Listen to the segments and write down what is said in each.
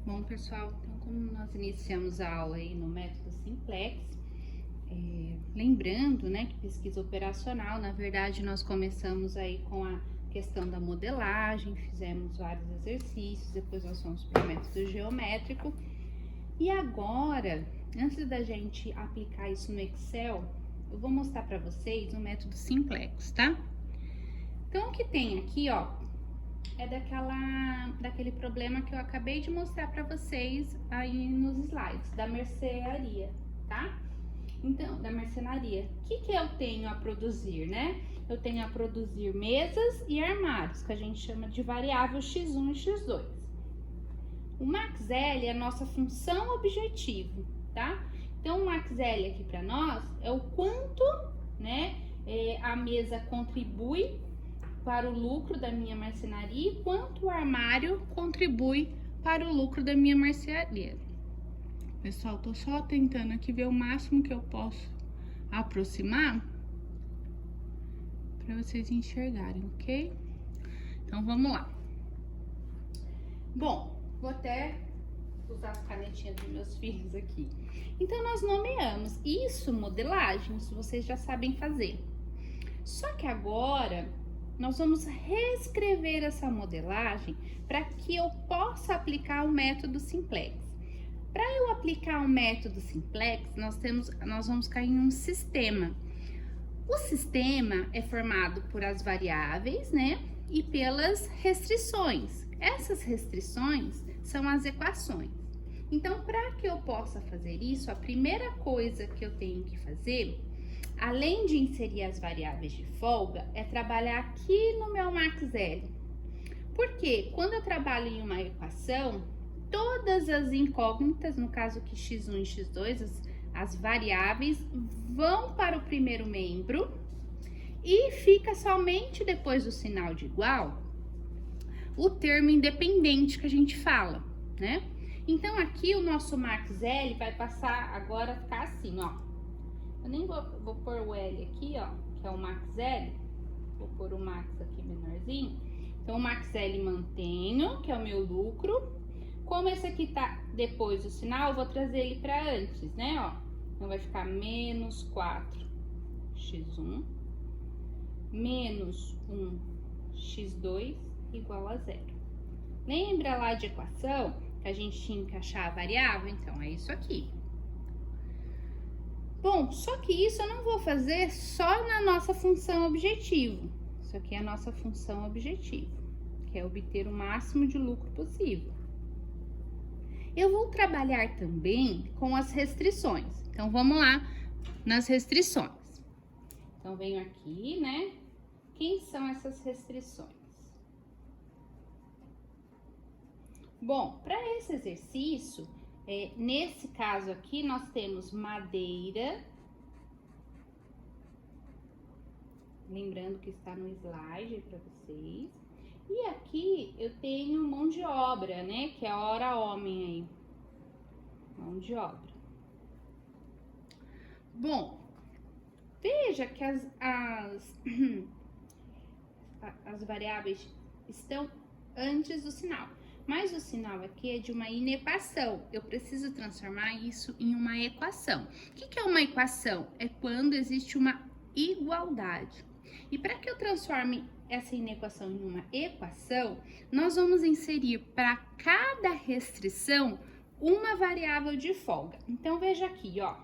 Bom, pessoal, então como nós iniciamos a aula aí no método Simplex, lembrando, né, que pesquisa operacional, na verdade, nós começamos aí com a questão da modelagem, fizemos vários exercícios, depois nós fomos para o método geométrico, e agora, antes da gente aplicar isso no Excel, eu vou mostrar para vocês o método Simplex, tá? Então, o que tem aqui, ó, é daquele problema que eu acabei de mostrar para vocês aí nos slides, da mercearia, tá? Então, da marcenaria. O que eu tenho a produzir, né? Eu tenho a produzir mesas e armários, que a gente chama de variável x1 e x2. O max L é a nossa função objetivo, tá? Então, o max L aqui para nós é o quanto, né, a mesa contribui para o lucro da minha marcenaria e quanto o armário contribui para o lucro da minha marcenaria. Pessoal, tô só tentando aqui ver o máximo que eu posso aproximar para vocês enxergarem, ok? Então, vamos lá. Bom, vou até usar as canetinhas dos meus filhos aqui. Então, nós nomeamos isso modelagem, isso vocês já sabem fazer. Só que agora nós vamos reescrever essa modelagem para que eu possa aplicar o método Simplex. Para eu aplicar o método Simplex, nós vamos cair em um sistema. O sistema é formado por as variáveis, né, e pelas restrições. Essas restrições são as equações. Então, para que eu possa fazer isso, a primeira coisa que eu tenho que fazer, além de inserir as variáveis de folga, é trabalhar aqui no meu max L. Porque quando eu trabalho em uma equação, todas as incógnitas, no caso aqui x1 e x2, as variáveis, vão para o primeiro membro e fica somente depois do sinal de igual o termo independente que a gente fala, né? Então, aqui o nosso max L vai passar agora a ficar assim, ó. Eu nem vou pôr o L aqui, ó, que é o max L. Vou pôr o max aqui menorzinho. Então, o max L mantenho, que é o meu lucro. Como esse aqui tá depois do sinal, eu vou trazer ele para antes, né, ó. Então, vai ficar menos 4x1 menos 1x2 igual a 0. Lembra lá de equação que a gente tinha que achar a variável? Então, é isso aqui. Bom, só que isso eu não vou fazer só na nossa função objetivo. Isso aqui é a nossa função objetivo, que é obter o máximo de lucro possível. Eu vou trabalhar também com as restrições. Então, vamos lá nas restrições. Então, venho aqui, né? Quem são essas restrições? Bom, para esse exercício, nesse caso aqui, nós temos madeira. Lembrando que está no slide para vocês. E aqui eu tenho mão de obra, né? Que é a hora homem aí. Mão de obra. Bom, veja que as variáveis estão antes do sinal. Mas o sinal aqui é de uma inequação. Eu preciso transformar isso em uma equação. O que é uma equação? É quando existe uma igualdade. E para que eu transforme essa inequação em uma equação, nós vamos inserir para cada restrição uma variável de folga. Então, veja aqui, ó.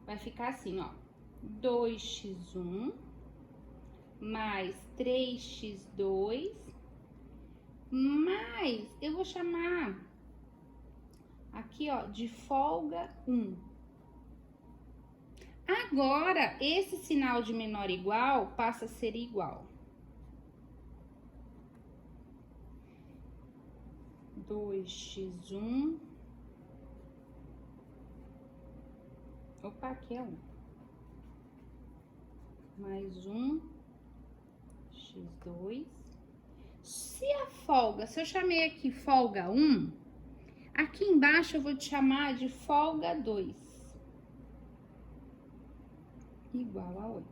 Vai ficar assim, ó. 2x1 mais 3x2 mais, eu vou chamar aqui, ó, de folga 1. Agora, esse sinal de menor igual passa a ser igual. 2x1. Opa, aqui é 1. Mais 1x2. Se a folga, se eu chamei aqui folga 1, aqui embaixo eu vou te chamar de folga 2. Igual a 8.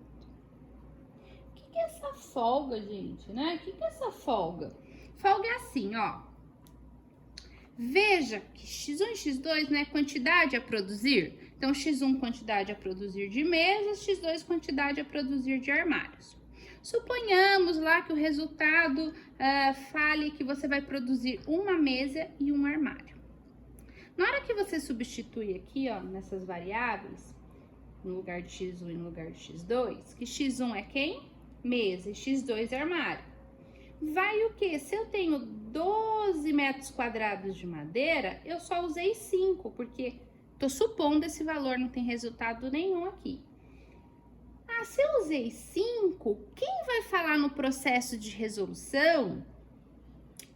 O que é essa folga, gente, né? O que é essa folga? Folga é assim, ó. Veja que x1 e x2 não é quantidade a produzir. Então, x1 quantidade a produzir de mesas, x2 quantidade a produzir de armários. Suponhamos lá que o resultado fale que você vai produzir uma mesa e um armário. Na hora que você substitui aqui, ó, nessas variáveis, no lugar de x1 e no lugar de x2, que x1 é quem? Mesa, e x2 é armário. Vai o quê? Se eu tenho 12 metros quadrados de madeira, eu só usei 5, porque tô supondo esse valor, não tem resultado nenhum aqui. Ah, se eu usei 5, quem vai falar no processo de resolução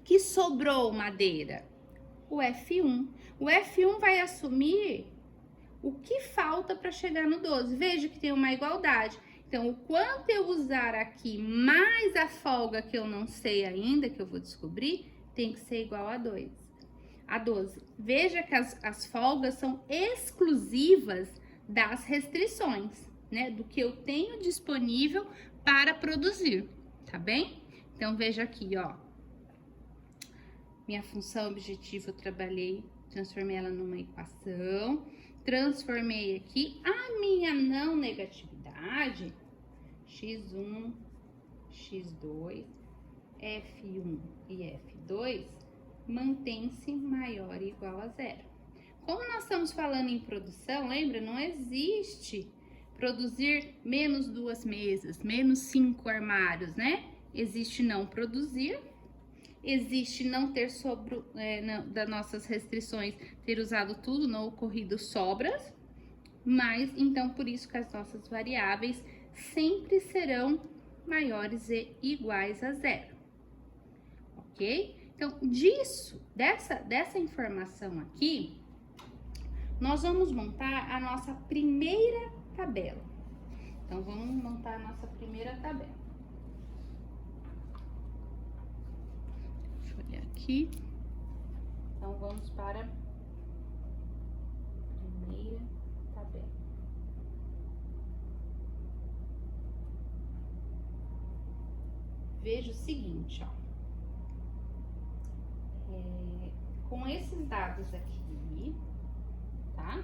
que sobrou madeira? O F1. O F1 vai assumir o que falta para chegar no 12. Veja que tem uma igualdade. Então, o quanto eu usar aqui mais a folga que eu não sei ainda, que eu vou descobrir, tem que ser igual a 2. A 12. Veja que as folgas são exclusivas das restrições, né? Do que eu tenho disponível para produzir, tá bem? Então, veja aqui, ó. Minha função objetiva, eu trabalhei, transformei ela numa equação. Transformei aqui a minha não negatividade, x1, x2, f1 e f2, mantém-se maior ou igual a zero. Como nós estamos falando em produção, lembra? Não existe produzir menos 2 mesas, menos 5 armários, né? Existe não produzir. Existe não ter das nossas restrições, ter usado tudo, não ocorrido sobras, mas então por isso que as nossas variáveis sempre serão maiores e iguais a zero, ok? Então, dessa informação aqui, nós vamos montar a nossa primeira tabela. Então, vamos montar a nossa primeira tabela. Aqui, então vamos para a primeira tabela. Veja o seguinte, ó, com esses dados aqui, tá?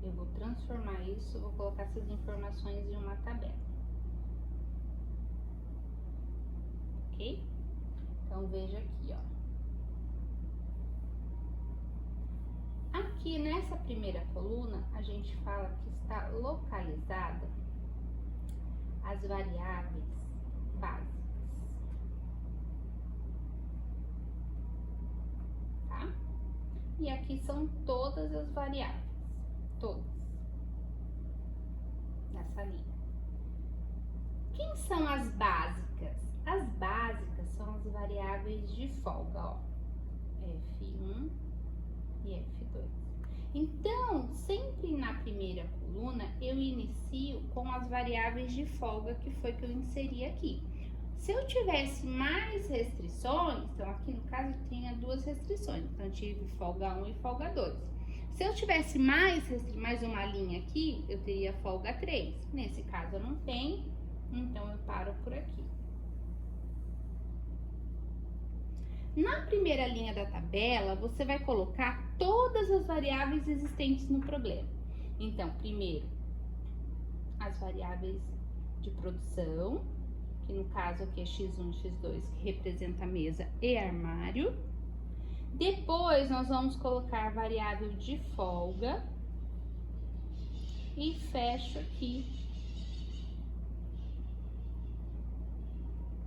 Eu vou transformar isso, vou colocar essas informações em uma tabela, ok? Então, veja aqui, ó. Aqui nessa primeira coluna, a gente fala que está localizada as variáveis básicas, tá? E aqui são todas as variáveis, todas, nessa linha. Quem são as básicas? As básicas são as variáveis de folga, ó, F1 e F2. Então, sempre na primeira coluna, eu inicio com as variáveis de folga, que foi que eu inseri aqui. Se eu tivesse mais restrições, então aqui no caso eu tinha 2 restrições, então eu tive folga 1 e folga 2. Se eu tivesse mais uma linha aqui, eu teria folga 3. Nesse caso eu não tenho, então eu paro por aqui. Na primeira linha da tabela, você vai colocar todas as variáveis existentes no problema. Então, primeiro, as variáveis de produção, que no caso aqui é x1 e x2, que representa a mesa e armário. Depois, nós vamos colocar a variável de folga e fecho aqui.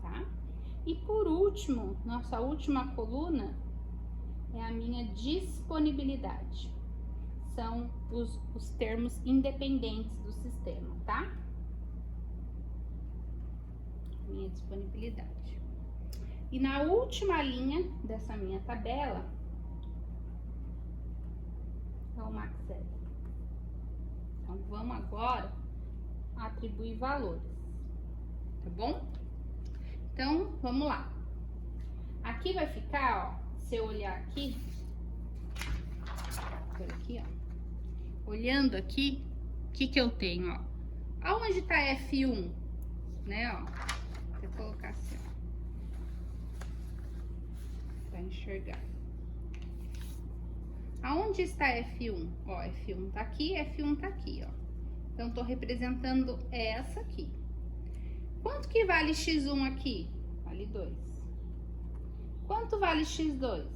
Tá? E por último, nossa última coluna é a minha disponibilidade. São os termos independentes do sistema, tá? Minha disponibilidade. E na última linha dessa minha tabela é o max zero. Então, vamos agora atribuir valores, tá bom? Então, vamos lá. Aqui vai ficar, ó, se eu olhar aqui, por aqui, ó, olhando aqui, o que eu tenho, ó? Aonde tá F1, né, ó? Vou colocar assim, ó, pra enxergar. Aonde está F1? Ó, F1 tá aqui, F1 tá aqui, ó. Então, tô representando essa aqui. Quanto que vale x1 aqui? Vale 2. Quanto vale x2?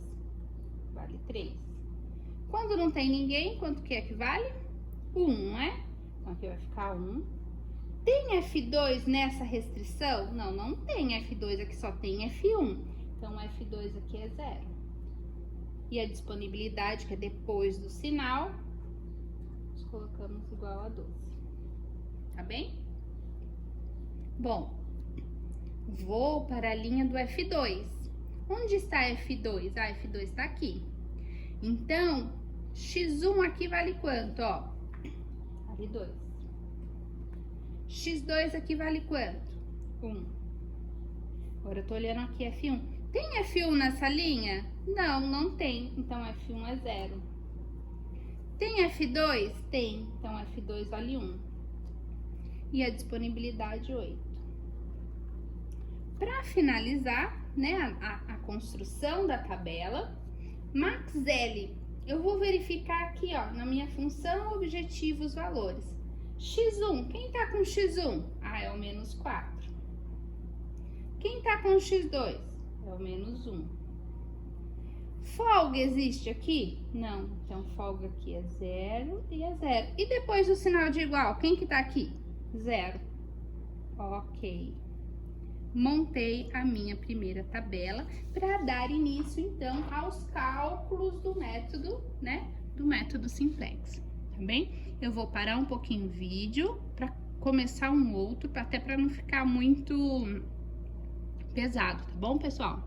Vale 3. Quando não tem ninguém, quanto que é que vale? 1, não é? Então, aqui vai ficar 1. Tem F2 nessa restrição? Não, não tem F2, aqui só tem F1. Então, F2 aqui é 0. E a disponibilidade, que é depois do sinal, nós colocamos igual a 12. Tá bem? Bom, vou para a linha do F2. Onde está F2? Ah, F2 está aqui. Então, x1 aqui vale quanto, ó? Vale 2. x2 aqui vale quanto? 1. Agora eu tô olhando aqui F1. Tem F1 nessa linha? Não, não tem. Então, F1 é 0. Tem F2? Tem. Então, F2 vale 1. E a disponibilidade, 8. Para finalizar, né, a construção da tabela, max L, eu vou verificar aqui, ó, na minha função objetivo os valores. x1, quem tá com x1? Ah, é o menos 4. Quem tá com x2? É o menos 1. Folga existe aqui? Não. Então, folga aqui é 0 e é 0. E depois do sinal de igual, quem que tá aqui? 0. Ok. Montei a minha primeira tabela para dar início, então, aos cálculos do método, né? Do método simplex, tá bem? Eu vou parar um pouquinho o vídeo para começar um outro, até para não ficar muito pesado, tá bom, pessoal?